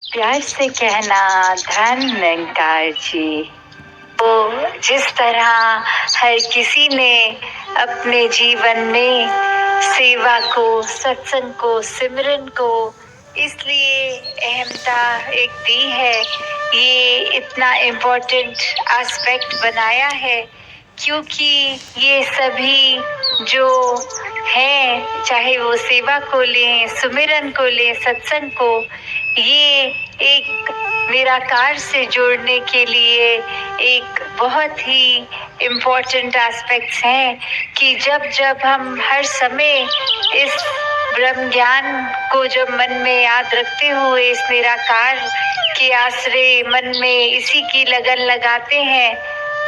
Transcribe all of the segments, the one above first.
प्यार से कहना धन निरंकार जी। तो जिस तरह हर किसी ने अपने जीवन में सेवा को, सत्संग को, सिमरन को इसलिए अहमता एक दी है, ये इतना इम्पोर्टेंट एस्पेक्ट बनाया है, क्योंकि ये सभी जो हैं, चाहे वो सेवा को लें, सुमिरन को लें, सत्संग को, ये एक निराकार से जोड़ने के लिए एक बहुत ही इम्पोर्टेंट एस्पेक्ट्स हैं कि जब जब हम हर समय इस ब्रह्म ज्ञान को जब मन में याद रखते हुए इस निराकार के आश्रय मन में इसी की लगन लगाते हैं,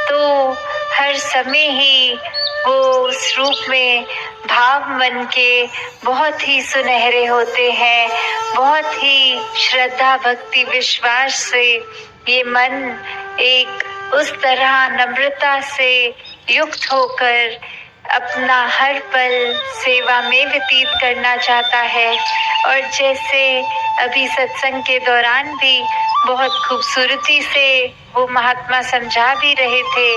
तो हर समय ही वो उस रूप में भाव मन के बहुत ही सुनहरे होते हैं। बहुत ही श्रद्धा भक्ति विश्वास से ये मन एक उस तरह नम्रता से युक्त होकर अपना हर पल सेवा में व्यतीत करना चाहता है। और जैसे अभी सत्संग के दौरान भी बहुत खूबसूरती से वो महात्मा समझा भी रहे थे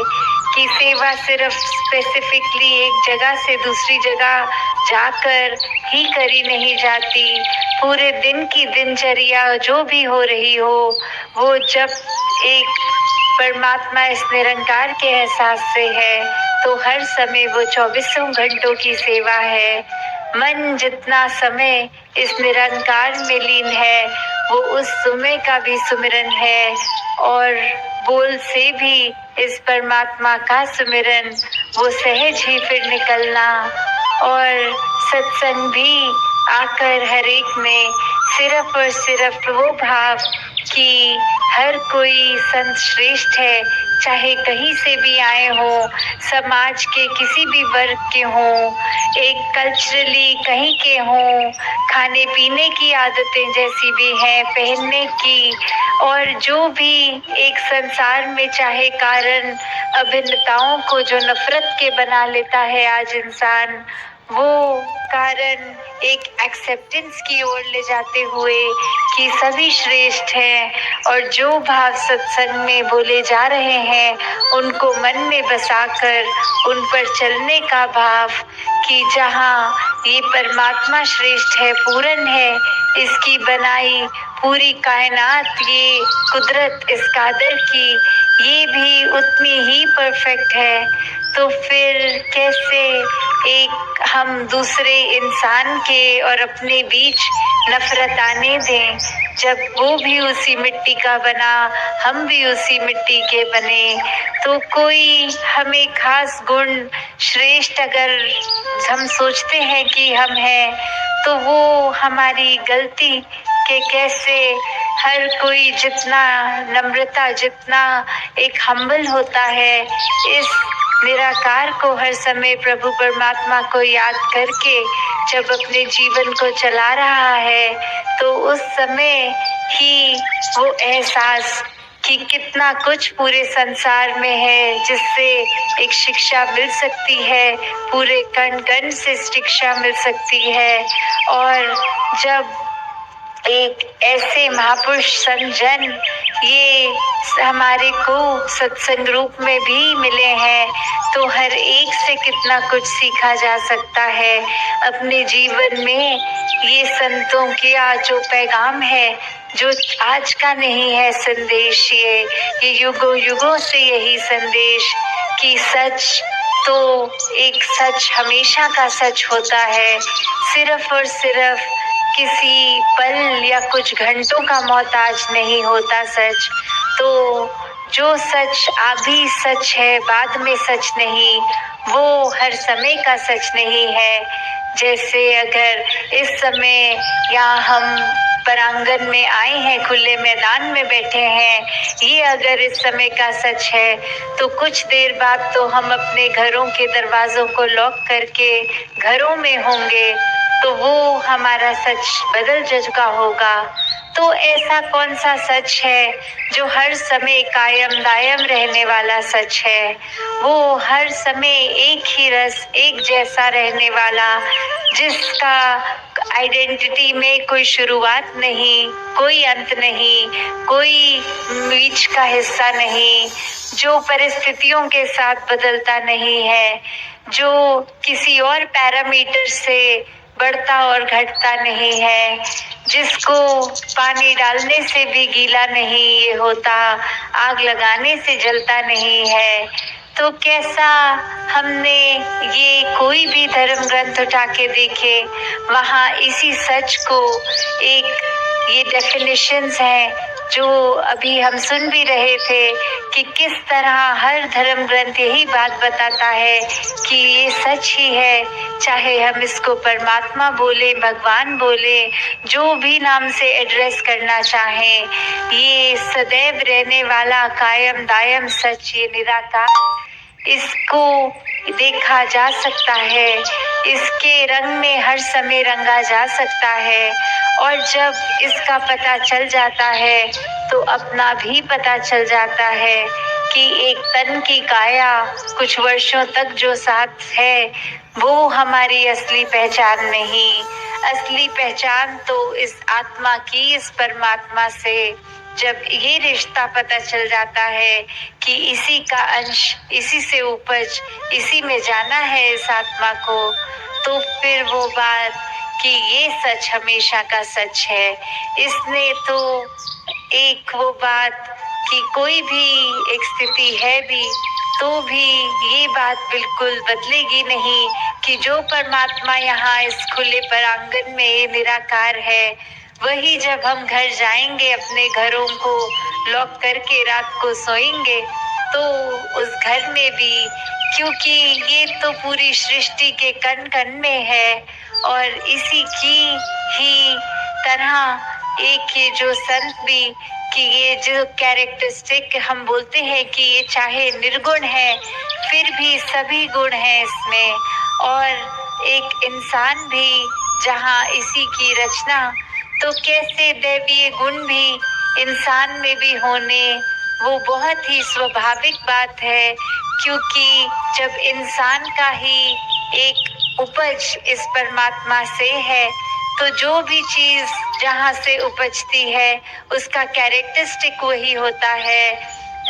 कि सेवा सिर्फ स्पेसिफिकली एक जगह से दूसरी जगह जाकर ही करी नहीं जाती। पूरे दिन की दिनचर्या जो भी हो रही हो, वो जब एक परमात्मा इस निरंकार के एहसास से है, तो हर समय वो 24 घंटों की सेवा है। मन जितना समय इस निरंकार में लीन है, वो उस समय का भी सुमिरन है। और बोल से भी इस परमात्मा का सुमिरन, वो सहज ही फिर निकलना। और सत्संग भी आकर हर एक में सिर्फ और सिर्फ वो भाव कि हर कोई संत श्रेष्ठ है, चाहे कहीं से भी आए हो, समाज के किसी भी वर्ग के हों, एक कल्चरली कहीं के हों, खाने पीने की आदतें जैसी भी हैं, पहनने की, और जो भी एक संसार में चाहे कारण अभिन्नताओं को जो नफरत के बना लेता है आज इंसान, वो कारण एक एक्सेप्टेंस की ओर ले जाते हुए कि सभी श्रेष्ठ हैं। और जो भाव सत्संग में बोले जा रहे हैं, उनको मन में बसाकर उन पर चलने का भाव कि जहाँ ये परमात्मा श्रेष्ठ है, पूर्ण है, इसकी बनाई पूरी कायनात, ये कुदरत इस कादर की, ये भी उतनी ही परफेक्ट है। तो फिर कैसे एक हम दूसरे इंसान के और अपने बीच नफरत आने दें, जब वो भी उसी मिट्टी का बना, हम भी उसी मिट्टी के बने। तो कोई हमें खास गुण श्रेष्ठ अगर हम सोचते हैं कि हम हैं, तो वो हमारी गलती के कैसे हर कोई जितना नम्रता, जितना एक हम्बल होता है, इस निराकार को हर समय प्रभु परमात्मा को याद करके जब अपने जीवन को चला रहा है, तो उस समय ही वो एहसास कि कितना कुछ पूरे संसार में है जिससे एक शिक्षा मिल सकती है, पूरे कण कण से शिक्षा मिल सकती है। और जब एक ऐसे महापुरुष संजन ये हमारे को सत्संग रूप में भी मिले हैं, तो हर एक से कितना कुछ सीखा जा सकता है अपने जीवन में। ये संतों का जो पैगाम है, जो आज का नहीं है संदेश, ये युगों युगों से यही संदेश कि सच तो एक सच हमेशा का सच होता है, सिर्फ और सिर्फ किसी पल या कुछ घंटों का मोहताज नहीं होता सच। तो जो सच अभी सच है, बाद में सच नहीं, वो हर समय का सच नहीं है। जैसे अगर इस समय यहाँ हम परांगण में आए हैं, खुले मैदान में बैठे हैं, ये अगर इस समय का सच है, तो कुछ देर बाद तो हम अपने घरों के दरवाजों को लॉक करके घरों में होंगे, तो वो हमारा सच बदल चुका होगा। तो ऐसा कौन सा सच है जो हर समय कायम दायम रहने वाला सच है? वो हर समय एक ही रस, एक जैसा रहने वाला, जिसका आइडेंटिटी में कोई शुरुआत नहीं, कोई अंत नहीं, कोई बीच का हिस्सा नहीं, जो परिस्थितियों के साथ बदलता नहीं है, जो किसी और पैरामीटर से बढ़ता और घटता नहीं है, जिसको पानी डालने से भी गीला नहीं ये होता, आग लगाने से जलता नहीं है। तो कैसा हमने ये कोई भी धर्म ग्रंथ उठा के देखे, वहाँ इसी सच को एक ये डेफिनेशंस हैं जो अभी हम सुन भी रहे थे कि किस तरह हर धर्म ग्रंथ यही बात बताता है कि ये सच ही है, चाहे हम इसको परमात्मा बोले, भगवान बोले, जो भी नाम से एड्रेस करना चाहें, ये सदैव रहने वाला कायम दायम सच, ये निराकार, इसको देखा जा सकता है, इसके रंग में हर समय रंगा जा सकता है। और जब इसका पता चल जाता है तो अपना भी पता चल जाता है कि एक तन की काया कुछ वर्षों तक जो साथ है वो हमारी असली पहचान नहीं। असली पहचान तो इस आत्मा की, इस परमात्मा से जब ये रिश्ता पता चल जाता है कि इसी का अंश, इसी से उपज, इसी में जाना है इस आत्मा को, तो फिर वो बात कि ये सच हमेशा का सच है। इसने तो एक वो बात कि कोई भी एक स्थिति है भी तो भी ये बात बिल्कुल बदलेगी नहीं कि जो परमात्मा यहाँ इस खुले परांगण में निराकार है, वही जब हम घर जाएंगे, अपने घरों को लॉक करके रात को सोएंगे, तो उस घर में भी, क्योंकि ये तो पूरी सृष्टि के कण कण में है और इसी की ही तरह एक ये जो संत भी कि ये जो कैरेक्टरिस्टिक हम बोलते हैं कि ये चाहे निर्गुण है फिर भी सभी गुण हैं इसमें, और एक इंसान भी जहाँ इसी की रचना, तो कैसे दैवीय गुण भी इंसान में भी होने, वो बहुत ही स्वाभाविक बात है। क्योंकि जब इंसान का ही एक उपज इस परमात्मा से है तो जो भी चीज जहाँ से उपजती है उसका कैरेक्टरिस्टिक वही होता है।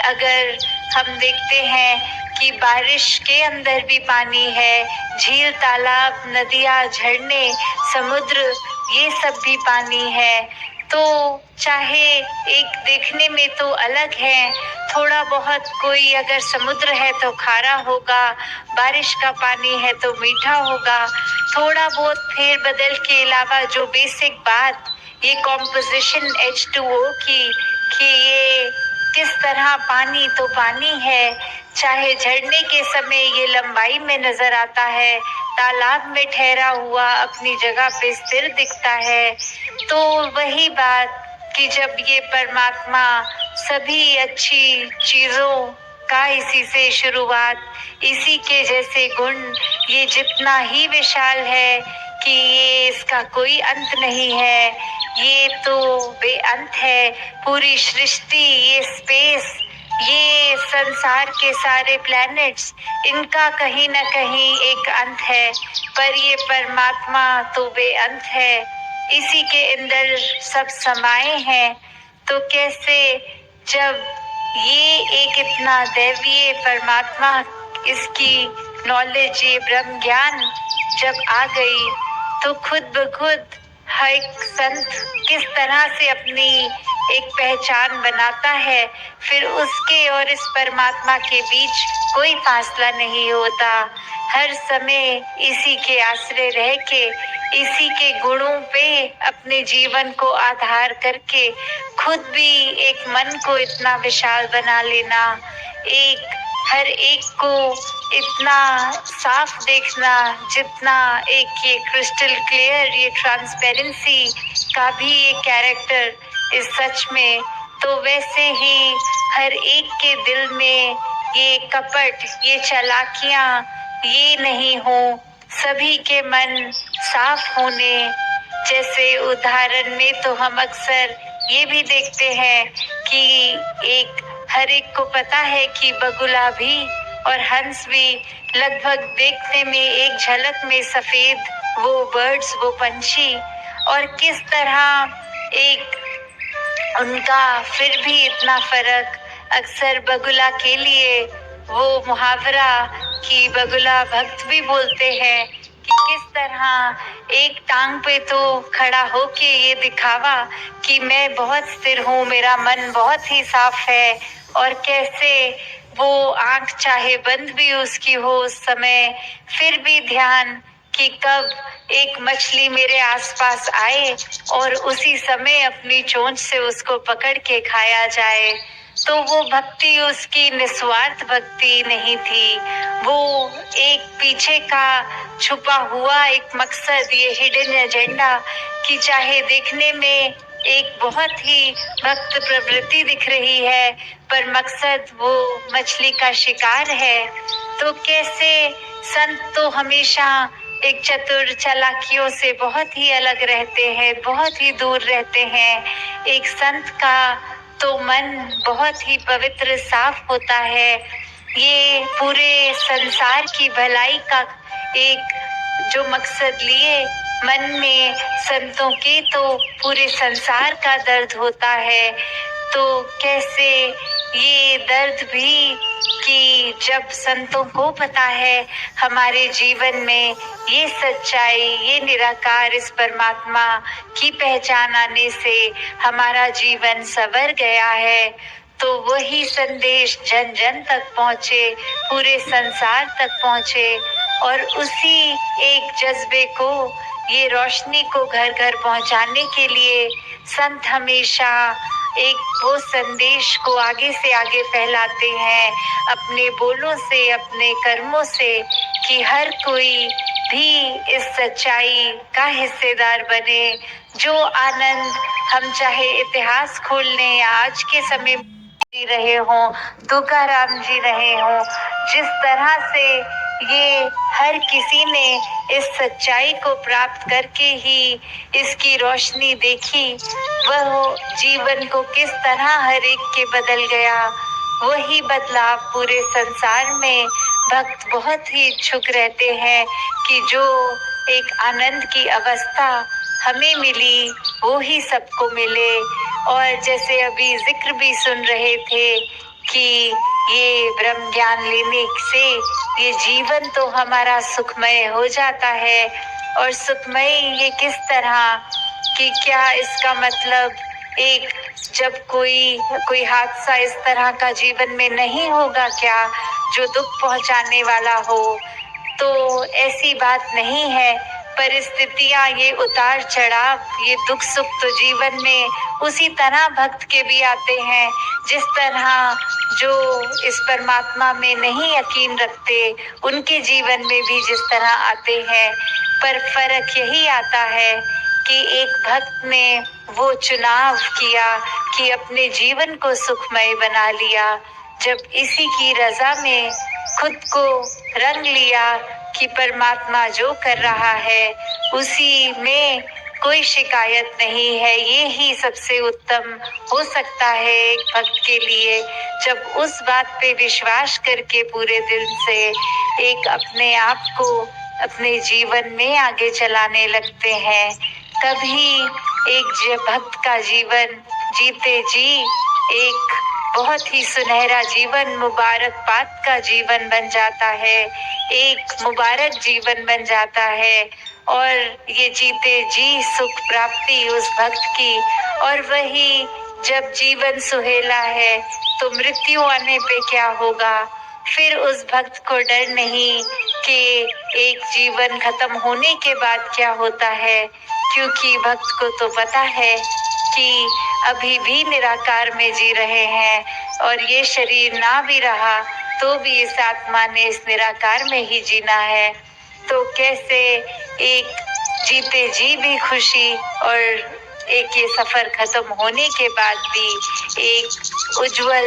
अगर हम देखते हैं कि बारिश के अंदर भी पानी है, झील, तालाब, नदियाँ, झरने, समुद्र, ये सब भी पानी है। तो चाहे एक देखने में तो अलग है, थोड़ा बहुत, कोई अगर समुद्र है तो खारा होगा, बारिश का पानी है तो मीठा होगा, थोड़ा बहुत फेर बदल के अलावा जो बेसिक बात ये कॉम्पोजिशन H2O की कि ये किस तरह पानी तो पानी है, चाहे झरने के समय ये लंबाई में नजर आता है, तालाब में ठहरा हुआ अपनी जगह पे स्थिर दिखता है। तो वही बात कि जब ये परमात्मा सभी अच्छी चीजों का इसी से शुरुआत, इसी के जैसे गुण, ये जितना ही विशाल है कि ये इसका कोई अंत नहीं है, ये तो बेअंत है। पूरी सृष्टि, ये स्पेस, ये संसार के सारे प्लैनेट्स, इनका कहीं ना कहीं एक अंत है, पर ये परमात्मा तो बेअंत है, इसी के अंदर सब समाये हैं। तो कैसे जब ये एक इतना दैवीय परमात्मा, इसकी नॉलेज, ये ब्रह्म ज्ञान जब आ गई तो खुद ब खुद हर एक संत किस तरह से अपनी एक पहचान बनाता है, फिर उसके और इस परमात्मा के बीच कोई फासला नहीं होता। हर समय इसी के आश्रय रह के, इसी के गुणों पे अपने जीवन को आधार करके खुद भी एक मन को इतना विशाल बना लेना, एक हर एक को इतना साफ देखना, जितना एक ये क्रिस्टल क्लियर, ये ट्रांसपेरेंसी का भी ये कैरेक्टर इस सच में, तो वैसे ही हर एक के दिल में ये कपट, ये चालाकियां ये नहीं हो, सभी के मन साफ होने। जैसे उदाहरण में तो हम अक्सर ये भी देखते हैं कि एक हर एक को पता है कि बगुला भी और हंस भी लगभग देखने में एक झलक में सफेद वो बर्ड्स, वो पंछी, और किस तरह एक उनका फिर भी इतना फर्क। अक्सर बगुला के लिए वो मुहावरा कि बगुला भक्त भी बोलते हैं कि किस तरह एक टांग पे तो खड़ा होके ये दिखावा कि मैं बहुत स्थिर हूँ, मेरा मन बहुत ही साफ है, और कैसे वो आंख चाहे बंद भी उसकी हो उस समय, फिर भी ध्यान कि कब एक मछली मेरे आसपास आए और उसी समय अपनी चोंच से उसको पकड़ के खाया जाए। तो वो भक्ति उसकी निस्वार्थ भक्ति नहीं थी, वो एक पीछे का छुपा हुआ एक मकसद, ये हिडन एजेंडा, कि चाहे देखने में एक बहुत ही भक्त प्रवृत्ति दिख रही है, पर मकसद वो मछली का शिकार है। तो कैसे संत तो हमेशा एक चतुर चालाकियों से बहुत ही अलग रहते हैं, बहुत ही दूर रहते हैं। एक संत का तो मन बहुत ही पवित्र साफ होता है। ये पूरे संसार की भलाई का एक जो मकसद लिए मन में संतों के, तो पूरे संसार का दर्द होता है। तो कैसे ये दर्द भी कि जब संतों को पता है हमारे जीवन में ये सच्चाई, ये निराकार इस परमात्मा की पहचान आने से हमारा जीवन संवर गया है, तो वही संदेश जन जन तक पहुँचे, पूरे संसार तक पहुँचे, और उसी एक जज्बे को, ये रोशनी को घर घर पहुंचाने के लिए संत हमेशा एक वो संदेश को आगे से आगे फैलाते हैं अपने बोलों से, अपने कर्मों से, कि हर कोई भी इस सच्चाई का हिस्सेदार बने। जो आनंद हम चाहे इतिहास खोल लें या आज के समय जी रहे हों, तुकाराम जी रहे हों, जिस तरह से ये हर किसी ने इस सच्चाई को प्राप्त करके ही इसकी रोशनी देखी, वह जीवन को किस तरह हर एक के बदल गया, वही बदलाव पूरे संसार में भक्त बहुत ही इच्छुक रहते हैं कि जो एक आनंद की अवस्था हमें मिली वो ही सबको मिले। और जैसे अभी जिक्र भी सुन रहे थे कि ये ब्रह्म ज्ञान लेने से ये जीवन तो हमारा सुखमय हो जाता है, और सुखमय ये किस तरह कि क्या इसका मतलब एक जब कोई हादसा इस तरह का जीवन में नहीं होगा क्या जो दुख पहुंचाने वाला हो, तो ऐसी बात नहीं है। परिस्थितियां, ये उतार चढ़ाव, ये दुख सुख तो जीवन में उसी तरह भक्त के भी आते हैं, जिस तरह जो इस परमात्मा में नहीं यकीन रखते उनके जीवन में भी जिस तरह आते हैं। पर फर्क यही आता है कि एक भक्त ने वो चुनाव किया कि अपने जीवन को सुखमय बना लिया, जब इसी की रजा में खुद को रंग लिया कि परमात्मा जो कर रहा है उसी में कोई शिकायत नहीं है। ये ही सबसे उत्तम हो सकता है एक भक्त के लिए, जब उस बात पे विश्वास करके पूरे दिल से एक अपने आप को अपने जीवन में आगे चलाने लगते हैं, तभी एक भक्त का जीवन जीते जी एक बहुत ही सुनहरा जीवन, मुबारक बात का जीवन बन जाता है, एक मुबारक जीवन बन जाता है। और ये जीते जी सुख प्राप्ति उस भक्त की, और वही जब जीवन सुहेला है तो मृत्यु आने पे क्या होगा, फिर उस भक्त को डर नहीं कि एक जीवन खत्म होने के बाद क्या होता है, क्योंकि भक्त को तो पता है कि अभी भी निराकार में जी रहे हैं, और ये शरीर ना भी रहा तो भी इस आत्मा ने इस निराकार में ही जीना है। तो कैसे एक जीते जी भी खुशी, और एक ये सफर खत्म होने के बाद भी एक उज्जवल,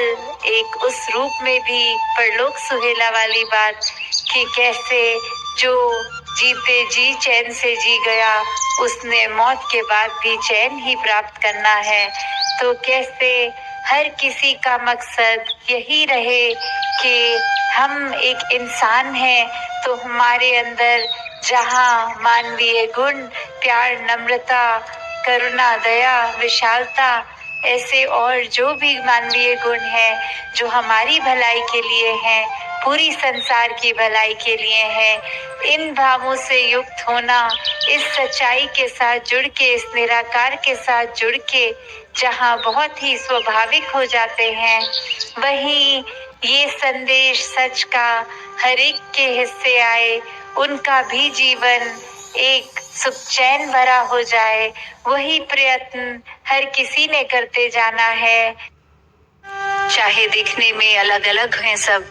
एक उस रूप में भी परलोक सुहेला वाली बात कि कैसे जो जीते जी चैन से जी गया उसने मौत के बाद भी चैन ही प्राप्त करना है। तो कैसे हर किसी का मकसद यही रहे कि हम एक इंसान हैं तो हमारे अंदर जहाँ मानवीय गुण, प्यार, नम्रता, करुणा, दया, विशालता, ऐसे और जो भी मानवीय गुण हैं जो हमारी भलाई के लिए हैं, पूरी संसार की भलाई के लिए हैं, इन भावों से युक्त होना, इस सच्चाई के साथ जुड़ के, इस निराकार के साथ जुड़ के जहाँ बहुत ही स्वाभाविक हो जाते हैं, वहीं ये संदेश सच का हर एक के हिस्से आए, उनका भी जीवन एक सुख चैन भरा हो जाए, वही प्रयत्न हर किसी ने करते जाना है। चाहे दिखने में अलग अलग हैं सब,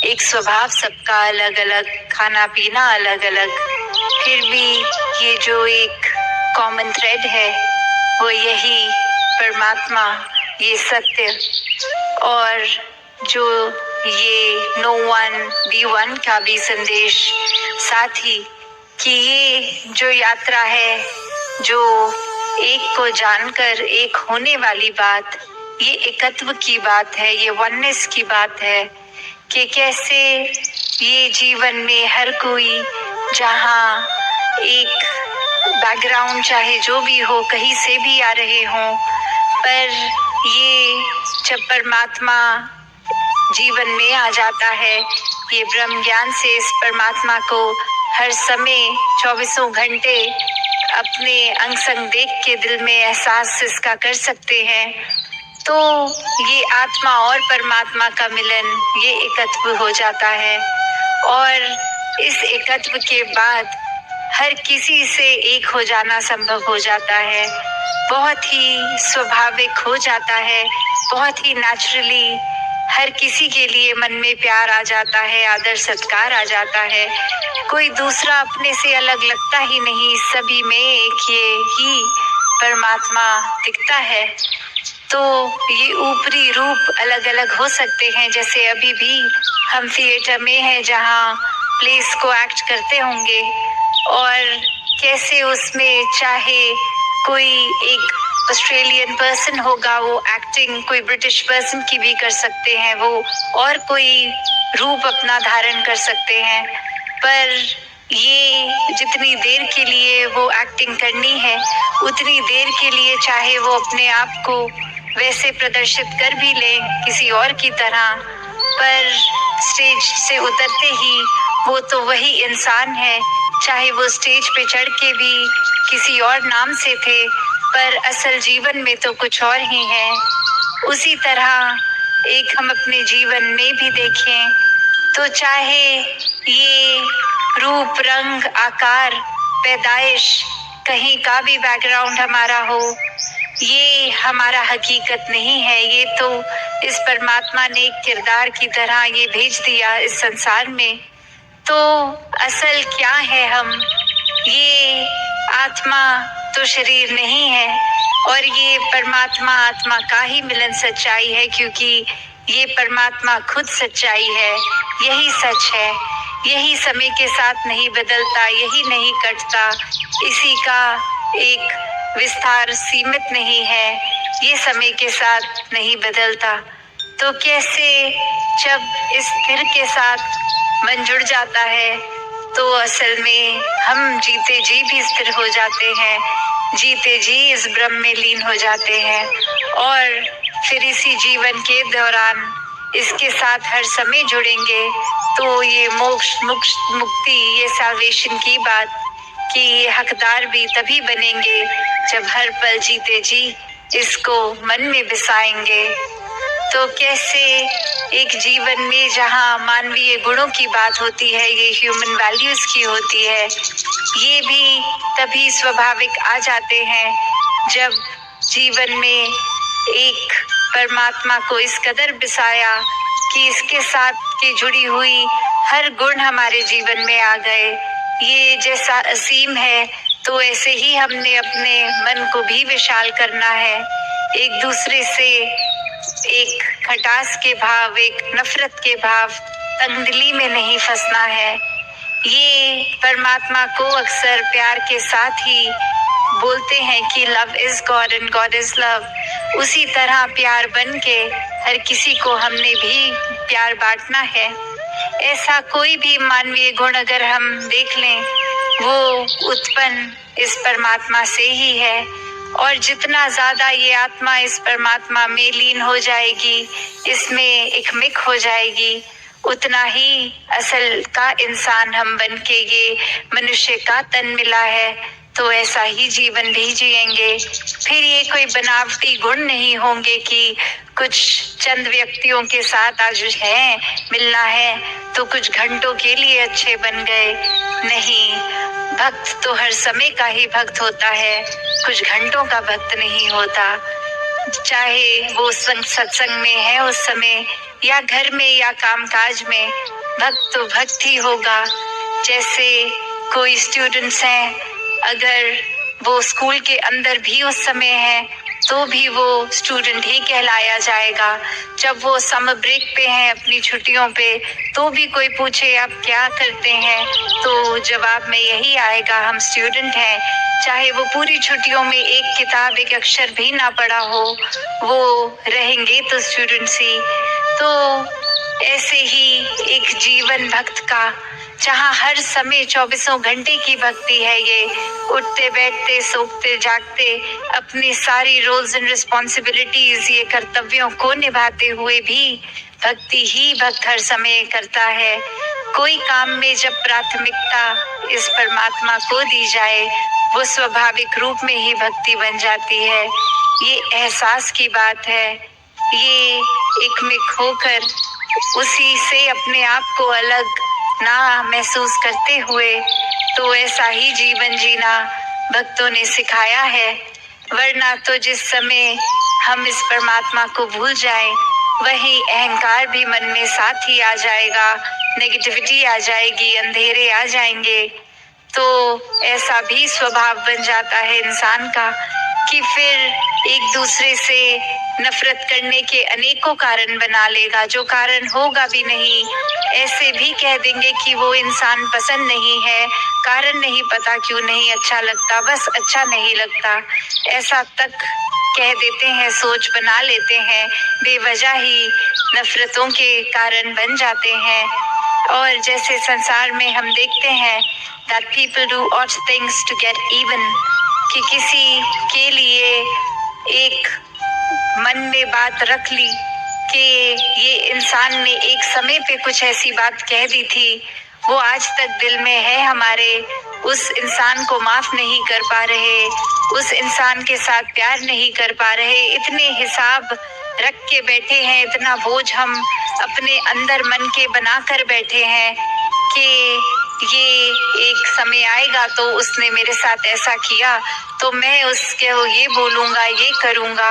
एक स्वभाव सबका अलग अलग, खाना पीना अलग अलग, फिर भी ये जो एक कॉमन थ्रेड है वो यही परमात्मा, ये सत्य, और जो ये नो वन बी वन का भी संदेश साथ ही, कि ये जो यात्रा है, जो एक को जानकर एक होने वाली बात, ये एकत्व की बात है, ये वननेस की बात है, कि कैसे ये जीवन में हर कोई जहाँ एक बैकग्राउंड चाहे जो भी हो, कहीं से भी आ रहे हों, पर ये जब परमात्मा जीवन में आ जाता है, ये ब्रह्म ज्ञान से इस परमात्मा को हर समय 24 घंटे अपने अंग संग देख के दिल में एहसास इसका कर सकते हैं, तो ये आत्मा और परमात्मा का मिलन, ये एकत्व हो जाता है। और इस एकत्व के बाद हर किसी से एक हो जाना संभव हो जाता है, बहुत ही स्वाभाविक हो जाता है, बहुत ही नेचुरली हर किसी के लिए मन में प्यार आ जाता है, आदर सत्कार आ जाता है, कोई दूसरा अपने से अलग लगता ही नहीं, सभी में एक ये ही परमात्मा दिखता है। तो ये ऊपरी रूप अलग अलग हो सकते हैं, जैसे अभी भी हम थिएटर में हैं जहाँ प्लेस को एक्ट करते होंगे, और कैसे उसमें चाहे कोई एक ऑस्ट्रेलियन पर्सन होगा, वो एक्टिंग कोई ब्रिटिश पर्सन की भी कर सकते हैं, वो और कोई रूप अपना धारण कर सकते हैं, पर ये जितनी देर के लिए वो एक्टिंग करनी है, उतनी देर के लिए चाहे वो अपने आप को वैसे प्रदर्शित कर भी ले किसी और की तरह, पर स्टेज से उतरते ही वो तो वही इंसान है, चाहे वो स्टेज पे चढ़ के भी किसी और नाम से थे, पर असल जीवन में तो कुछ और ही है। उसी तरह एक हम अपने जीवन में भी देखें तो चाहे ये रूप, रंग, आकार, पैदाइश, कहीं का भी बैकग्राउंड हमारा हो, ये हमारा हकीकत नहीं है, ये तो इस परमात्मा ने एक किरदार की तरह ये भेज दिया इस संसार में। तो असल क्या है हम, ये आत्मा तो शरीर नहीं है, और ये परमात्मा आत्मा का ही मिलन सच्चाई है, क्योंकि ये परमात्मा खुद सच्चाई है, यही सच है, यही समय के साथ नहीं बदलता, यही नहीं कटता, इसी का एक विस्तार सीमित नहीं है, ये समय के साथ नहीं बदलता। तो कैसे जब इस स्थिर के साथ मन जुड़ जाता है, तो असल में हम जीते जी भी स्थिर हो जाते हैं, जीते जी इस ब्रह्म में लीन हो जाते हैं, और फिर इसी जीवन के दौरान इसके साथ हर समय जुड़ेंगे, तो ये मोक्ष, मुक्ति, ये सैल्वेशन की बात, कि ये हकदार भी तभी बनेंगे जब हर पल जीते जी इसको मन में बसाएंगे। तो कैसे एक जीवन में जहाँ मानवीय गुणों की बात होती है, ये ह्यूमन वैल्यूज की होती है, ये भी तभी स्वाभाविक आ जाते हैं जब जीवन में एक परमात्मा को इस कदर बसाया कि इसके साथ की जुड़ी हुई हर गुण हमारे जीवन में आ गए। ये जैसा असीम है, तो ऐसे ही हमने अपने मन को भी विशाल करना है, एक दूसरे से एक खटास के भाव, एक नफरत के भाव, तंगदिली में नहीं फंसना है। ये परमात्मा को अक्सर प्यार के साथ ही बोलते हैं कि love is God and God is love. उसी तरह प्यार बन के हर किसी को हमने भी प्यार बांटना है। ऐसा कोई भी मानवीय गुण अगर हम देख लें, वो उत्पन्न इस परमात्मा से ही है। और जितना ज्यादा ये आत्मा इस परमात्मा में लीन हो जाएगी, इसमें एकमिक हो जाएगी, उतना ही असल का इंसान हम बन के ये मनुष्य का तन मिला है, तो ऐसा ही जीवन भी जिएंगे। फिर ये कोई बनावटी गुण नहीं होंगे कि कुछ चंद व्यक्तियों के साथ आज है मिलना है तो कुछ घंटों के लिए अच्छे बन गए। नहीं, भक्त तो हर समय का ही भक्त होता है, कुछ घंटों का भक्त नहीं होता। चाहे वो सत्संग में है उस समय, या घर में या कामकाज में, भक्त तो भक्त ही होगा। जैसे कोई स्टूडेंट्स हैं, अगर वो स्कूल के अंदर भी उस समय है तो भी वो स्टूडेंट ही कहलाया जाएगा। जब वो समर ब्रेक पे हैं, अपनी छुट्टियों पे, तो भी कोई पूछे आप क्या करते हैं, तो जवाब में यही आएगा, हम स्टूडेंट हैं। चाहे वो पूरी छुट्टियों में एक किताब एक अक्षर भी ना पढ़ा हो, वो रहेंगे तो स्टूडेंट्स ही। तो ऐसे ही एक जीवन भक्त का, जहाँ हर समय 24 घंटे की भक्ति है, ये उठते बैठते सोते जागते अपनी सारी रोल्स एंड रिस्पॉन्सिबिलिटीज, ये कर्तव्यों को निभाते हुए भी भक्ति ही भक्त हर समय करता है। कोई काम में जब प्राथमिकता इस परमात्मा को दी जाए, वो स्वाभाविक रूप में ही भक्ति बन जाती है। ये एहसास की बात है, ये एकमिक होकर उसी से अपने आप को अलग ना महसूस करते हुए, तो ऐसा ही जीवन जीना भक्तों ने सिखाया है। वरना तो जिस समय हम इस परमात्मा को भूल जाएं, वही अहंकार भी मन में साथ ही आ जाएगा, नेगेटिविटी आ जाएगी, अंधेरे आ जाएंगे। तो ऐसा भी स्वभाव बन जाता है इंसान का कि फिर एक दूसरे से नफरत करने के अनेकों कारण बना लेगा, जो कारण होगा भी नहीं। ऐसे भी कह देंगे कि वो इंसान पसंद नहीं है, कारण नहीं पता क्यों नहीं अच्छा लगता, बस अच्छा नहीं लगता, ऐसा तक कह देते हैं, सोच बना लेते हैं, बेवजह ही नफरतों के कारण बन जाते हैं। और जैसे संसार में हम देखते हैं that people do odd things to get even, कि किसी के लिए एक मन में बात रख ली कि ये इंसान ने एक समय पे कुछ ऐसी बात कह दी थी, वो आज तक दिल में है हमारे, उस इंसान को माफ नहीं कर पा रहे, उस इंसान के साथ प्यार नहीं कर पा रहे, इतने हिसाब रख के बैठे हैं, इतना बोझ हम अपने अंदर मन के बना कर बैठे हैं कि ये एक समय आएगा तो उसने मेरे साथ ऐसा किया तो मैं उसके ये बोलूंगा, ये करूंगा।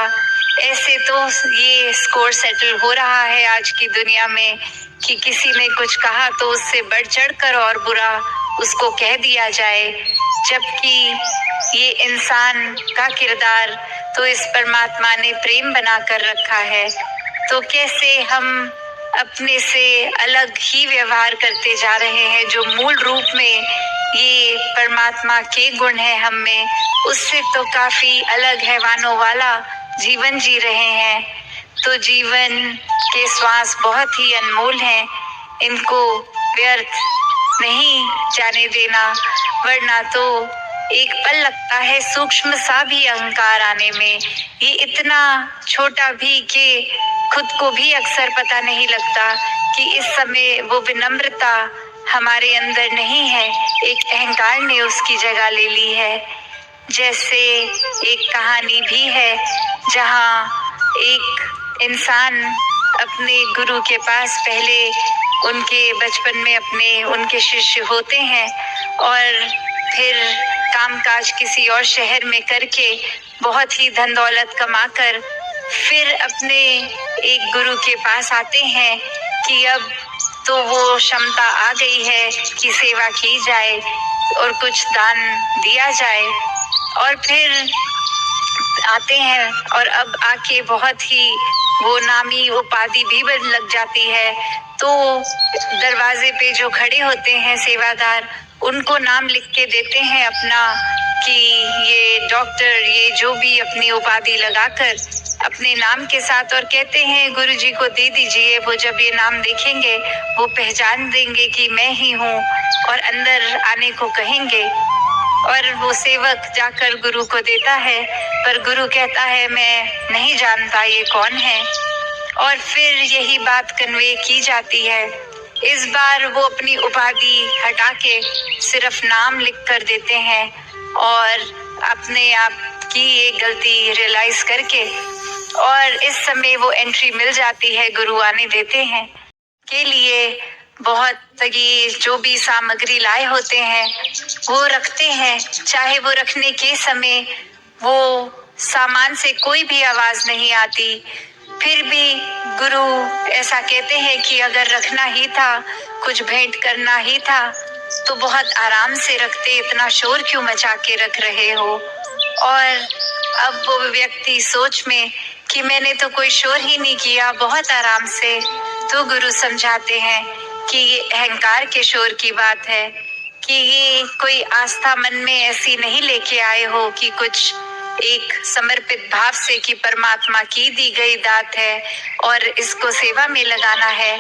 ऐसे तो ये स्कोर सेटल हो रहा है आज की दुनिया में कि किसी ने कुछ कहा तो उससे बढ़ चढ़ कर और बुरा उसको कह दिया जाए, जबकि ये इंसान का किरदार तो इस परमात्मा ने प्रेम बना कर रखा है। तो कैसे हम अपने से अलग ही व्यवहार करते जा रहे हैं, जो मूल रूप में ये परमात्मा के गुण है हम में, उससे तो काफी अलग हैवानों वाला जीवन जी रहे हैं। तो जीवन के श्वास बहुत ही अनमोल हैं, इनको व्यर्थ नहीं जाने देना, वरना तो एक पल लगता है सूक्ष्म सा भी अहंकार आने में, ये इतना छोटा भी कि खुद को भी अक्सर पता नहीं लगता कि इस समय वो विनम्रता हमारे अंदर नहीं है, एक अहंकार ने उसकी जगह ले ली है। जैसे एक कहानी भी है जहाँ एक इंसान अपने गुरु के पास, पहले उनके बचपन में अपने उनके शिष्य होते हैं और फिर कामकाज किसी और शहर में करके बहुत ही धन दौलत कमाकर फिर अपने एक गुरु के पास आते हैं कि अब तो वो क्षमता आ गई है कि सेवा की जाए और कुछ दान दिया जाए। और फिर आते हैं और अब आके बहुत ही वो नामी उपाधि भी लग जाती है, तो दरवाजे पे जो खड़े होते हैं सेवादार, उनको नाम लिख के देते हैं अपना, कि ये डॉक्टर, ये जो भी अपनी उपाधि लगाकर अपने नाम के साथ, और कहते हैं गुरुजी को दे दीजिए। वो जब ये नाम देखेंगे वो पहचान देंगे कि मैं ही हूँ और अंदर आने को कहेंगे। और वो सेवक जाकर गुरु को देता है, पर गुरु कहता है मैं नहीं जानता ये कौन है। और फिर यही बात कन्वे की जाती है। इस बार वो अपनी उपाधि हटा के सिर्फ नाम लिख कर देते हैं, और अपने आप की ये गलती रियलाइज करके, और इस समय वो एंट्री मिल जाती है, गुरु आने देते हैं के लिए। बहुत ये जो भी सामग्री लाए होते हैं वो रखते हैं, चाहे वो रखने के समय वो सामान से कोई भी आवाज नहीं आती, फिर भी गुरु ऐसा कहते हैं कि अगर रखना ही था, कुछ भेंट करना ही था, तो बहुत आराम से रखते, इतना शोर क्यों मचा के रख रहे हो। और अब वो व्यक्ति सोच में कि मैंने तो कोई शोर ही नहीं किया, बहुत आराम से। तो गुरु समझाते हैं कि ये अहंकार के शोर की बात है, कि ये कोई आस्था मन में ऐसी नहीं लेके आए हो कि कुछ एक समर्पित भाव से कि परमात्मा की दी गई दात है और इसको सेवा में लगाना है,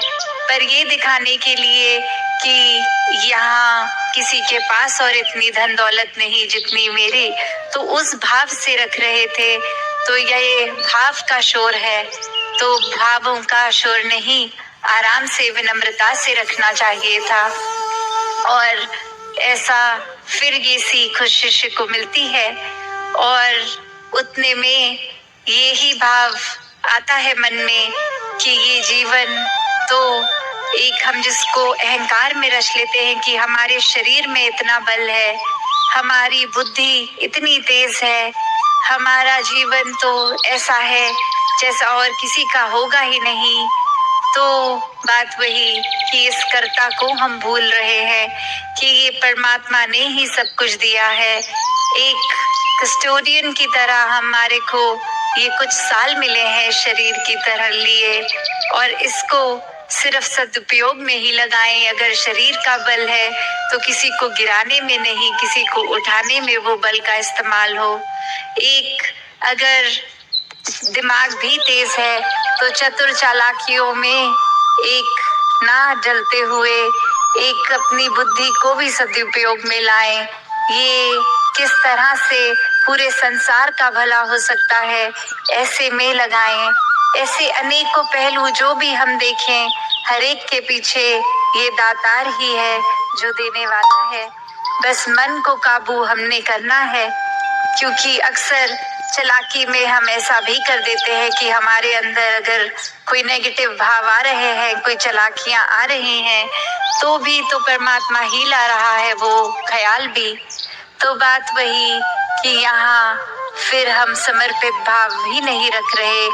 पर ये दिखाने के लिए कि यहाँ किसी के पास और इतनी धन दौलत नहीं जितनी मेरी, तो उस भाव से रख रहे थे। तो ये भाव का शोर है, तो भावों का शोर नहीं, आराम से विनम्रता से रखना चाहिए था। और ऐसा फिर ये सीख उस शिष्य को मिलती है, और उतने में ये ही भाव आता है मन में कि ये जीवन तो एक, हम जिसको अहंकार में रच लेते हैं कि हमारे शरीर में इतना बल है, हमारी बुद्धि इतनी तेज है, हमारा जीवन तो ऐसा है जैसा और किसी का होगा ही नहीं। तो बात वही कि इस कर्ता को हम भूल रहे हैं कि ये परमात्मा ने ही सब कुछ दिया है। एक कस्टोडियन की तरह हमारे को ये कुछ साल मिले हैं शरीर की तरह लिए, और इसको सिर्फ सदुपयोग में ही लगाएं। अगर शरीर का बल है तो किसी को गिराने में नहीं, किसी को उठाने में वो बल का इस्तेमाल हो। एक अगर दिमाग भी तेज है तो चतुर चालाकियों में एक ना जलते हुए एक अपनी बुद्धि को भी सदुपयोग में लाएं। ये किस तरह से पूरे संसार का भला हो सकता है, ऐसे में लगाएं। ऐसे अनेकों पहलू जो भी हम देखें, हर एक के पीछे ये दातार ही है जो देने वाला है। बस मन को काबू हमने करना है, क्योंकि अक्सर चालाकी में हम ऐसा भी कर देते हैं कि हमारे अंदर अगर कोई नेगेटिव भाव आ रहे हैं, कोई चालाकियां आ रही हैं, तो भी तो परमात्मा ही ला रहा है वो ख्याल भी। तो बात वही कि यहाँ फिर हम समर्पित भाव भी नहीं रख रहे,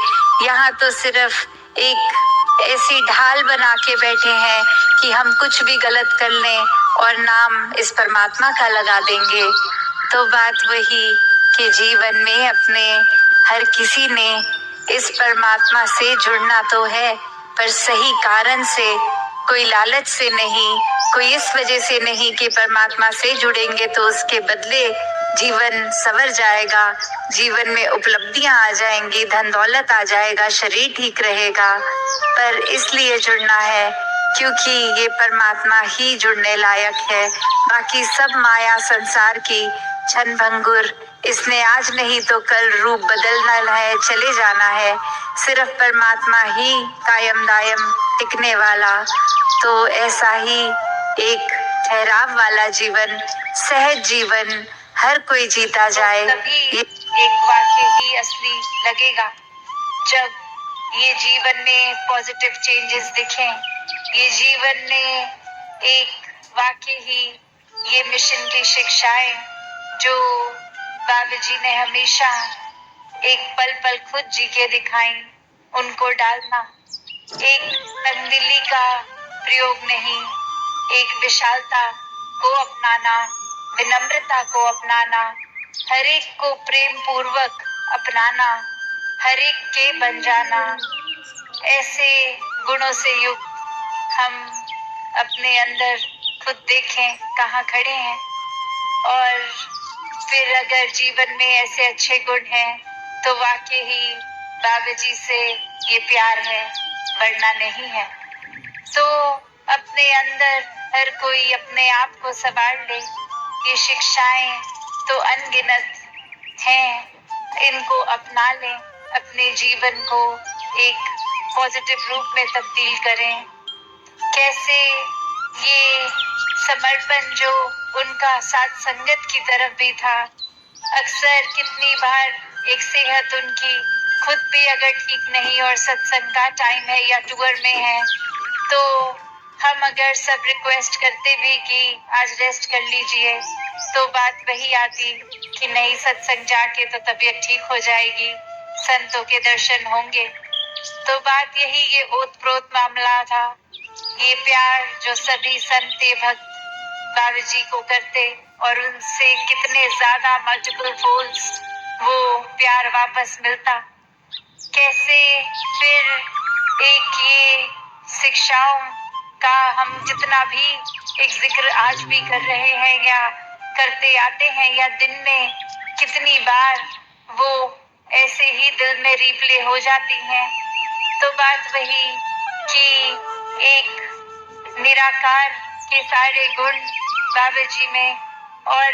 यहाँ तो सिर्फ एक ऐसी ढाल बना के बैठे हैं कि हम कुछ भी गलत कर लें और नाम इस परमात्मा का लगा देंगे। तो बात वही कि जीवन में अपने हर किसी ने इस परमात्मा से जुड़ना तो है, पर सही कारण से, कोई लालच से नहीं, कोई इस वजह से नहीं कि परमात्मा से जुड़ेंगे तो उसके बदले जीवन संवर जाएगा, जीवन में उपलब्धियां आ जाएंगी, धन दौलत आ जाएगा, शरीर ठीक रहेगा। पर इसलिए जुड़ना है क्योंकि ये परमात्मा ही जुड़ने लायक है। बाकी सब माया संसार की क्षण भंगुर, इसने आज नहीं तो कल रूप बदलना है, चले जाना है। सिर्फ परमात्मा ही कायम दायम टिकने वाला। तो ऐसा ही एक ठहराव वाला जीवन, सहज जीवन हर कोई जीता जाए। तभी एक वाक्य ही असली लगेगा जब ये जीवन में पॉजिटिव चेंजेस दिखें। ये जीवन में एक वाक्य ही ये मिशन की शिक्षाएं जो बाबा जी ने हमेशा एक पल पल खुद जी के दिखाई, उनको डालना, एक तंगदिली का प्रयोग नहीं, एक विशालता को अपनाना, विनम्रता को अपनाना, हर एक को प्रेम पूर्वक अपनाना, हर एक के बन जाना। ऐसे गुणों से युक्त हम अपने अंदर खुद देखें कहाँ खड़े हैं। और फिर अगर जीवन में ऐसे अच्छे गुण हैं तो वाकई ही बाबा जी से ये प्यार है, वरना नहीं है। तो अपने अंदर हर कोई अपने आप को संभाल ले। ये शिक्षाएं तो अनगिनत हैं, इनको अपना लें, अपने जीवन को एक पॉजिटिव रूप में तब्दील करें। कैसे ये समर्पण जो उनका साथ संगत की तरफ भी था, अक्सर कितनी बार एक सेहत उनकी खुद भी अगर ठीक नहीं और सत्संग का टाइम है या टूर में है, तो हम अगर सब रिक्वेस्ट करते भी कि आज रेस्ट कर लीजिए, तो बात वही आती कि नहीं, सत्संग जाके तो तबीयत ठीक हो जाएगी, संतों के दर्शन होंगे। तो बात यही, ये ओतप्रोत मामला था। ये प्यार जो सभी संत भक्त बाबा जी को करते और उनसे कितने ज्यादा मल्टीपल फोल्ड्स वो प्यार वापस मिलता। कैसे फिर एक ये शिक्षाओं का हम जितना भी एक जिक्र आज भी कर रहे हैं या करते आते हैं, या दिन में कितनी बार वो ऐसे ही दिल में रिप्ले हो जाती हैं। तो बात वही कि एक निराकार के सारे गुण बाबा जी में, और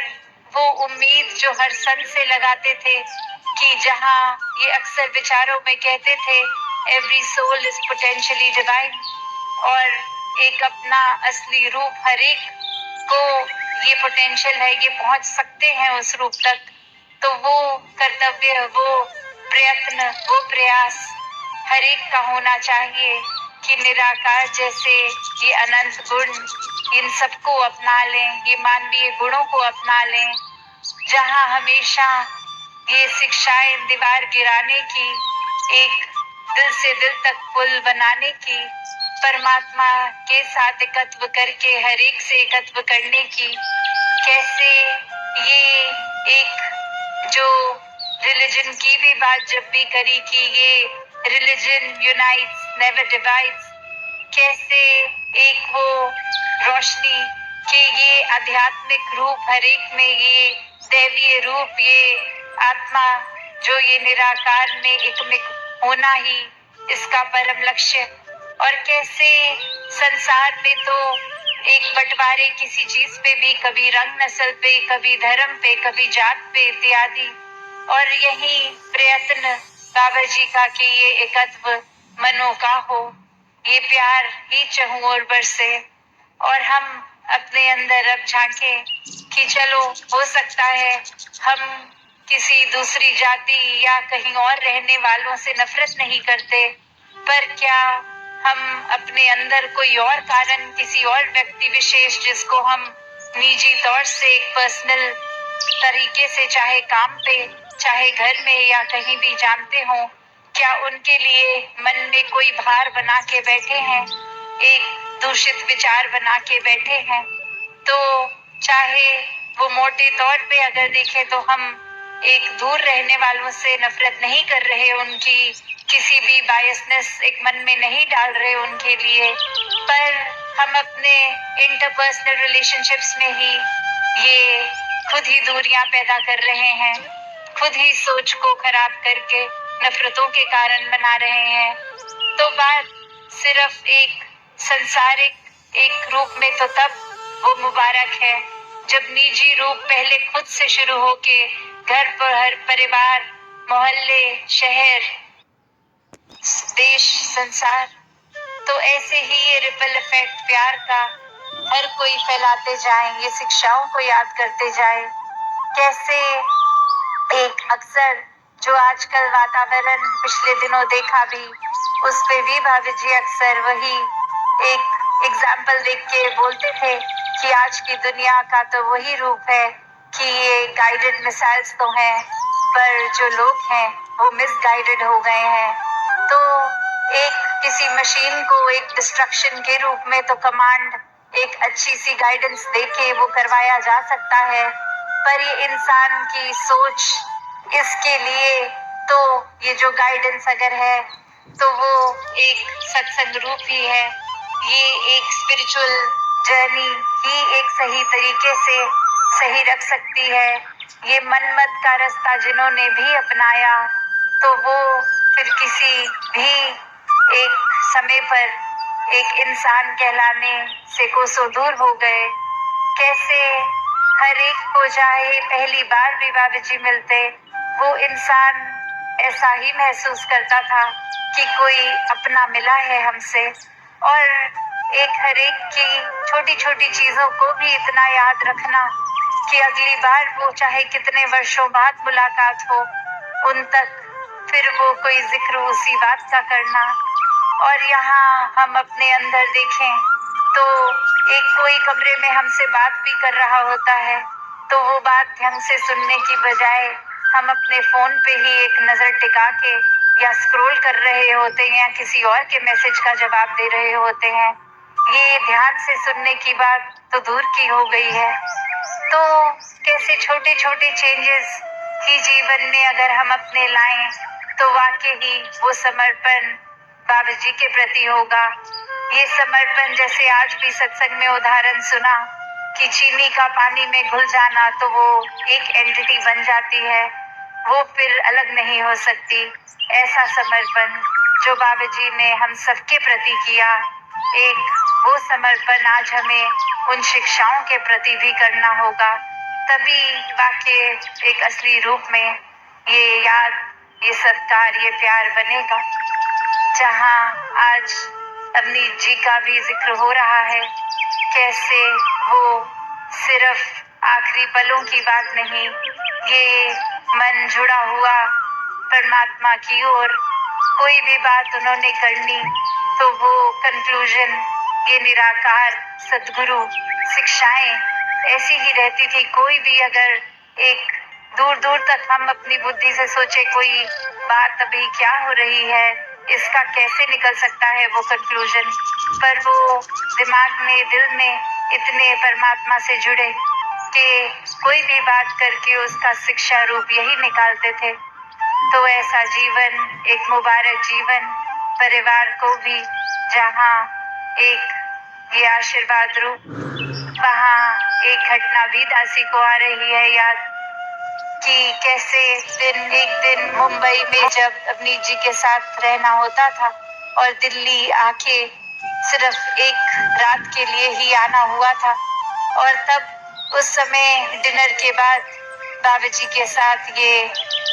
वो उम्मीद जो हर संत से लगाते थे कि जहाँ ये अक्सर विचारों में कहते थे every soul is potentially divine, और एक अपना असली रूप हर एक को ये पोटेंशियल है, ये पहुंच सकते हैं उस रूप तक। तो वो कर्तव्य, वो प्रयत्न, वो प्रयास हर एक का होना चाहिए कि निराकार जैसे ये अनंत गुण, इन सबको अपना लें, ये मानवीय गुणों को अपना लें। जहाँ हमेशा ये शिक्षाएं दीवार गिराने की, एक दिल से दिल तक पुल बनाने की, परमात्मा के साथ एकत्व करके हर एक से एकत्व करने की। कैसे ये एक जो रिलीजन की भी बात जब भी करी कि ये रिलीजन यूनाइट्स नेवर डिवाइड्स, कैसे एक वो रोशनी के ये आध्यात्मिक रूप हर एक में, ये दैवीय रूप, ये आत्मा जो ये निराकार में एकमिक होना ही इसका परम लक्ष्य। और कैसे संसार में तो एक बंटवारे किसी चीज पे भी, कभी रंग नस्ल पे, कभी धर्म पे, कभी जात पे इत्यादि, और यही प्रयत्न बाबा जी का कि ये एकत्व मनों का हो, ये प्यार ही चहुं ओर बरसे। और हम अपने अंदर अब झांके कि चलो, हो सकता है हम किसी दूसरी जाति या कहीं और रहने वालों से नफरत नहीं करते, पर क्या हम अपने अंदर कोई और कारण, किसी और व्यक्ति विशेष जिसको हम निजी तौर से एक पर्सनल तरीके से, चाहे काम पे, चाहे घर में या कहीं भी जानते हो, क्या उनके लिए मन में कोई भार बना के बैठे हैं, एक दूषित विचार बना के बैठे हैं। तो चाहे वो मोटे तौर पे अगर देखें तो हम एक दूर रहने वालों से नफरत नहीं कर रहे, उनकी किसी भी बायसनेस एक मन में नहीं डाल रहे उनके लिए, पर हम अपने इंटरपर्सनल रिलेशनशिप्स में ही ये खुद ही दूरियां पैदा कर रहे हैं, खुद ही सोच को खराब करके नफरतों के कारण बना रहे हैं। तो बात सिर्फ एक संसारिक एक रूप में तो तब वो मुबारक है जब निजी रूप पहले खुद से शुरू होके घर पर, हर परिवार, मोहल्ले, शहर, देश, संसार, तो ऐसे ही ये रिपल इफेक्ट प्यार का हर कोई फैलाते जाए, ये शिक्षाओं को याद करते जाए। कैसे एक अक्सर जो आजकल वातावरण पिछले दिनों देखा भी, उस पे भी बाबा जी अक्सर वही एक एग्जाम्पल देख के बोलते थे कि आज की दुनिया का तो वही रूप है कि ये गाइडेड मिसाइल्स तो हैं, पर जो लोग हैं वो मिसगाइडेड हो गए हैं। तो एक किसी मशीन को एक डिस्ट्रक्शन के रूप में तो कमांड एक अच्छी सी गाइडेंस देके वो करवाया जा सकता है, पर ये इंसान की सोच, इसके लिए तो ये जो गाइडेंस अगर है तो वो एक सत्संग रूप ही है, ये एक स्पिरिचुअल जर्नी ही एक सही तरीके से सही रख सकती है। ये मनमत का रास्ता जिन्होंने भी अपनाया तो वो फिर किसी भी एक समय पर एक इंसान कहलाने से कोसों दूर हो गए। कैसे हर एक को चाहे पहली बार भी बाबा जी मिलते, वो इंसान ऐसा ही महसूस करता था कि कोई अपना मिला है हमसे, और हर एक की छोटी छोटी चीजों को भी इतना याद रखना कि अगली बार वो चाहे कितने वर्षों बाद मुलाकात हो, उन तक फिर वो कोई जिक्र उसी बात का करना। और यहाँ हम अपने अंदर देखें तो एक कोई कमरे में हमसे बात भी कर रहा होता है तो वो बात ढंग से सुनने की बजाय हम अपने फोन पे ही एक नजर टिका के या स्क्रॉल कर रहे होते हैं या किसी और के मैसेज का जवाब दे रहे होते हैं। ये ध्यान से सुनने की बात तो दूर की हो गई है। तो कैसे छोटे छोटे चेंजेस ही जीवन में अगर हम अपने लाएं तो वाकई ही वो समर्पण बाबा जी के प्रति होगा। ये समर्पण जैसे आज भी सत्संग में उदाहरण सुना कि चीनी का पानी में घुल जाना, तो वो एक एंटिटी बन जाती है, वो फिर अलग नहीं हो सकती। ऐसा समर्पण जो बाबा जी ने हम सबके प्रति किया, एक वो समर्पण आज हमें उन शिक्षाओं के प्रति भी करना होगा। तभी वाकई एक असली रूप में ये याद, ये सत्कार, ये प्यार बनेगा। जहाँ आज अवनीत जी का भी जिक्र हो रहा है, कैसे वो सिर्फ आखिरी पलों की बात नहीं, ये मन जुड़ा हुआ परमात्मा की ओर, कोई भी बात उन्होंने करनी तो वो कंक्लूजन, ये निराकार सद्गुरु शिक्षाएं ऐसी ही रहती थी। कोई भी अगर एक दूर दूर तक हम अपनी बुद्धि से सोचे कोई बात अभी क्या हो रही है, इसका कैसे निकल सकता है वो कंक्लूजन, पर वो दिमाग में, दिल में इतने परमात्मा से जुड़े कि कोई भी बात करके उसका शिक्षा रूप यही निकालते थे। तो ऐसा जीवन, एक मुबारक जीवन परिवार को भी, जहाँ एक ये आशीर्वाद रूप, वहाँ एक घटना भी दासी को आ रही है याद कि कैसे एक दिन मुंबई में जब अवनीत जी के साथ रहना होता था और दिल्ली आके सिर्फ एक रात के लिए ही आना हुआ था, और तब उस समय डिनर के बाद बाबा जी के साथ ये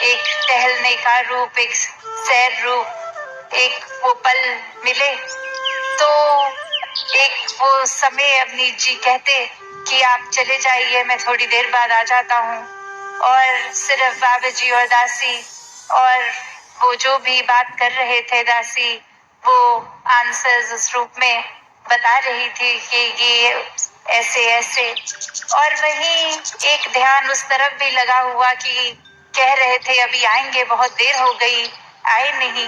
एक टहलने का रूप, एक सैर रूप, एक वो पल मिले। तो एक वो समय अवनीत जी कहते कि आप चले जाइए, मैं थोड़ी देर बाद आ जाता हूँ, और सिर्फ बाबा जी और दासी और वो जो भी बात कर रहे थे दासी, वो आंसर्स उस रूप में बता रही थी कि ये ऐसे ऐसे, और वहीं एक ध्यान उस तरफ भी लगा हुआ कि कह रहे थे अभी आएंगे, बहुत देर हो गई, आए नहीं।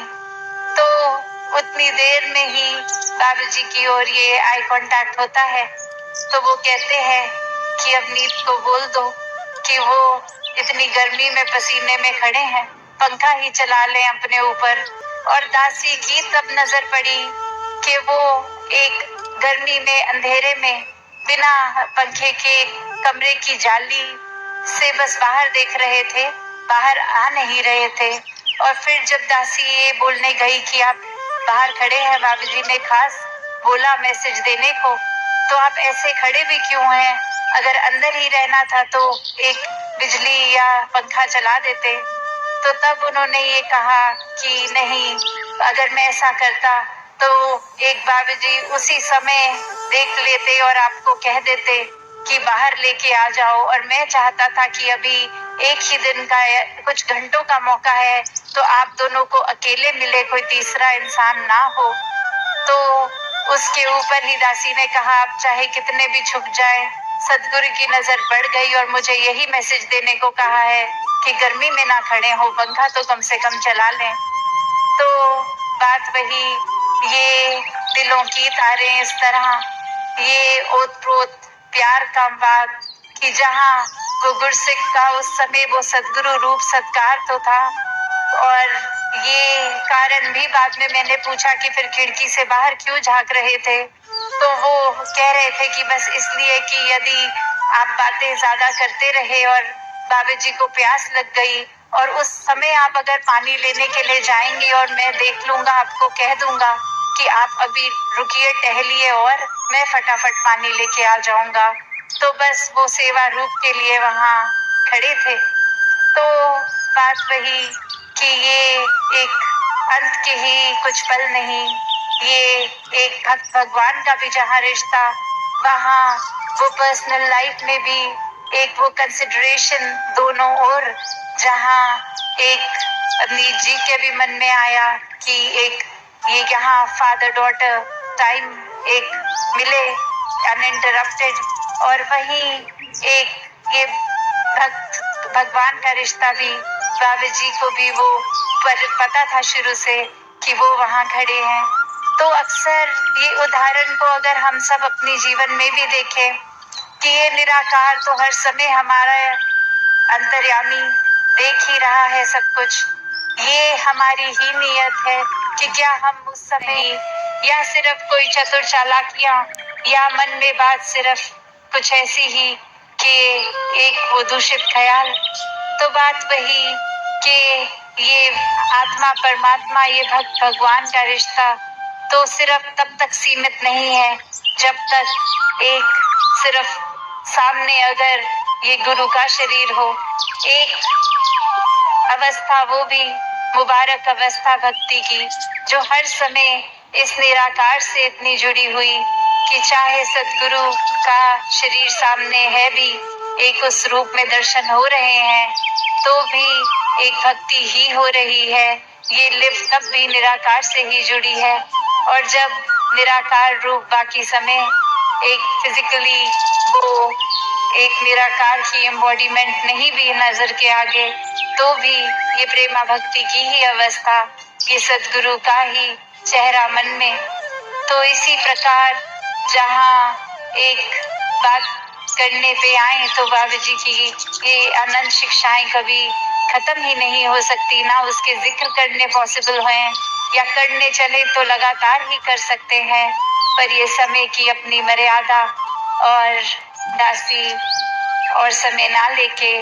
तो उतनी देर में ही बाबा जी की ओर ये आई कांटेक्ट होता है, तो वो कहते हैं कि अवनीत को बोल दो कि वो इतनी गर्मी में पसीने में खड़े हैं, पंखा ही चला लें अपने ऊपर। और दासी की तब नजर पड़ी कि वो एक गर्मी में, अंधेरे में, बिना पंखे के कमरे की जाली से बस बाहर देख रहे थे, बाहर आ नहीं रहे थे। और फिर जब दासी ये बोलने गई कि आप बाहर खड़े हैं, बाबा जी ने खास बोला मैसेज देने को, तो आप ऐसे खड़े भी क्यों हैं, अगर अंदर ही रहना था तो एक बिजली या पंखा चला देते। तो तब उन्होंने ये कहा कि नहीं, अगर मैं ऐसा करता तो एक बाबा जी उसी समय देख लेते और आपको कह देते कि बाहर लेके आ जाओ, और मैं चाहता था कि अभी एक ही दिन का कुछ घंटों का मौका है तो आप दोनों को अकेले मिले, कोई तीसरा इंसान ना हो। तो उसके ऊपर ही दासी ने कहा आप चाहे कितने भी छुप जाएं, सदगुरु की नजर पड़ गई और मुझे यही मैसेज देने को कहा है कि गर्मी में ना खड़े हो, पंखा तो कम से कम चला लें। तो बात वही, ये दिलों की तारें इस तरह, ये ओत प्रोत प्यार का बात कि जहाँ वो गुरसिख का उस समय वो सदगुरु रूप सत्कार तो था, और ये कारण भी बाद में मैंने पूछा कि फिर खिड़की से बाहर क्यों झांक रहे थे, तो वो कह रहे थे कि बस इसलिए कि यदि आप बातें ज्यादा करते रहे और बाबा जी को प्यास लग गई और उस समय आप अगर पानी लेने के लिए जाएंगे और मैं देख लूंगा, आपको कह दूंगा कि आप अभी रुकिए, टहलिए और मैं फटाफट पानी लेके आ जाऊंगा, तो बस वो सेवा रूप के लिए वहां खड़े थे। तो बात वही कि ये एक अंत के ही कुछ पल नहीं, ये एक भक्त भगवान का भी जहाँ रिश्ता, वहाँ वो पर्सनल लाइफ में भी एक वो कंसिडरेशन दोनों ओर, जहाँ एक अवनीत जी के भी मन में आया कि एक ये यहाँ फादर डॉटर टाइम एक मिले अनइंटरप्टेड, और वहीं एक ये भक्त भगवान का रिश्ता भी, बाबा जी को भी वो पता था शुरू से कि वो वहाँ खड़े हैं। तो अक्सर ये उदाहरण को अगर हम सब अपने जीवन में भी देखें कि ये निराकार तो हर समय हमारा अंतर्यामी देख ही रहा है सब कुछ, ये हमारी ही नियत है कि क्या हम उस समय या सिर्फ कोई चतुर चालाकियां या मन में बात सिर्फ कुछ ऐसी ही कि एक वो दूषित ख्याल। तो बात वही कि ये आत्मा परमात्मा, ये भक्त भगवान का रिश्ता तो सिर्फ तब तक सीमित नहीं है जब तक एक सिर्फ सामने अगर ये गुरु का शरीर हो। एक अवस्था वो भी मुबारक अवस्था भक्ति की, जो हर समय इस निराकार से इतनी जुड़ी हुई कि चाहे सदगुरु का शरीर सामने है भी, एक उस रूप में दर्शन हो रहे हैं, तो भी एक भक्ति ही हो रही है। ये लिव तब भी निराकार से ही जुड़ी है, और जब निराकार रूप बाकी समय एक फिजिकली वो एक निराकार की एम्बॉडीमेंट नहीं भी नजर के आगे, तो भी ये प्रेमा भक्ति की ही अवस्था, ये सदगुरु का ही चेहरा मन में। तो इसी प्रकार जहाँ एक बात करने पे आए तो बाबा जी की ये अनंत शिक्षाएं कभी खत्म ही नहीं हो सकती, ना उसके जिक्र करने पॉसिबल हैं, या करने चले तो लगातार ही कर सकते हैं, पर ये समय की अपनी मर्यादा और दासी और समय ना लेके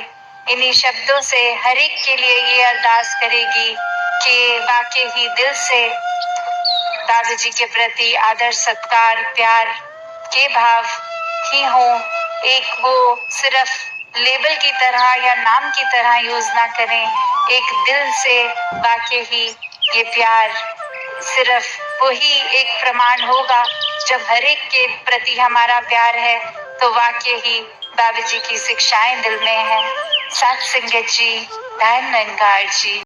इन्हीं शब्दों से हर एक के लिए ये अरदास करेगी कि वाकई ही दिल से बाबा जी के प्रति आदर सत्कार प्यार के भाव ही हो, एक वो सिर्फ लेबल की तरह या नाम की तरह यूज ना करें, एक दिल से वाकई ही ये प्यार सिर्फ वही एक प्रमाण होगा जब हर एक के प्रति हमारा प्यार है, तो वाकई ही बाबा जी की शिक्षाएं दिल में है। सत संगत जी, धन निरंकार जी।